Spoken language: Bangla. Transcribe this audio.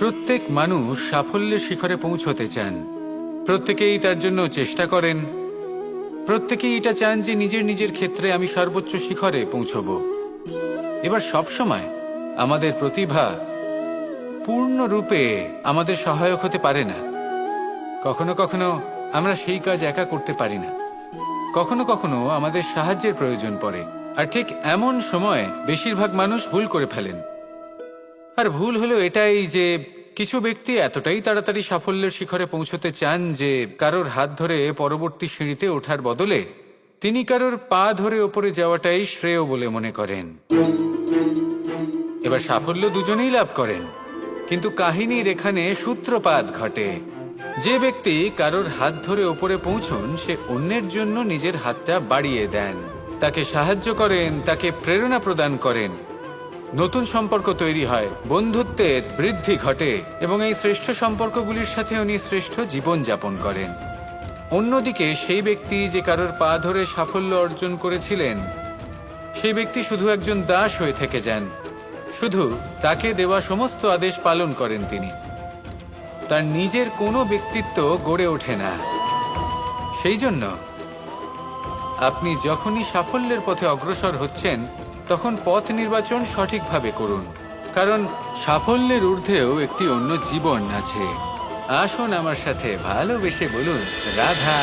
প্রত্যেক মানুষ সাফল্যের শিখরে পৌঁছতে চান। প্রত্যেকেই তার জন্য চেষ্টা করেন। প্রত্যেকেই এটা চান যে নিজের নিজের ক্ষেত্রে আমি সর্বোচ্চ শিখরে পৌঁছব। এবার সবসময় আমাদের প্রতিভা পূর্ণরূপে আমাদের সহায়ক হতে পারে না। কখনো কখনো আমরা সেই কাজ একা করতে পারি না। কখনো কখনো আমাদের সাহায্যের প্রয়োজন পড়ে। আর ঠিক এমন সময় বেশিরভাগ মানুষ ভুল করে ফেলেন। আর ভুল হলো এটাই যে কিছু ব্যক্তি এতটাই তাড়াতাড়ি সাফল্যের শিখরে পৌঁছতে চান যে কারোর হাত ধরে পরবর্তী সিঁড়িতে ওঠার বদলে তিনি কারোর পা ধরে ওপরে যাওয়াটাই শ্রেয় বলে মনে করেন। এবার সাফল্য দুজনেই লাভ করেন, কিন্তু কাহিনীর এখানে সূত্রপাত ঘটে। যে ব্যক্তি কারোর হাত ধরে ওপরে পৌঁছন সে অন্যের জন্য নিজের হাতটা বাড়িয়ে দেন, তাকে সাহায্য করেন, তাকে প্রেরণা প্রদান করেন। নতুন সম্পর্ক তৈরি হয়, বন্ধুত্বের বৃদ্ধি ঘটে এবং এই শ্রেষ্ঠ সম্পর্কগুলির সাথে উনি শ্রেষ্ঠ জীবন যাপন করেন। অন্যদিকে সেই ব্যক্তি যে কারোর পা ধরে সাফল্য অর্জন করেছিলেন সেই ব্যক্তি শুধু একজন দাস হয়ে থেকে যান। শুধু তাকে দেওয়া সমস্ত আদেশ পালন করেন তিনি। তার নিজের কোনো ব্যক্তিত্ব গড়ে ওঠে না। সেই জন্য আপনি যখনই সাফল্যের পথে অগ্রসর হচ্ছেন তখন পথ নির্বাচন সঠিকভাবে করুন, কারণ সাফল্যের ঊর্ধ্বেও একটি অন্য জীবন আছে। আসুন আমার সাথে ভালোবেসে বলুন রাধা।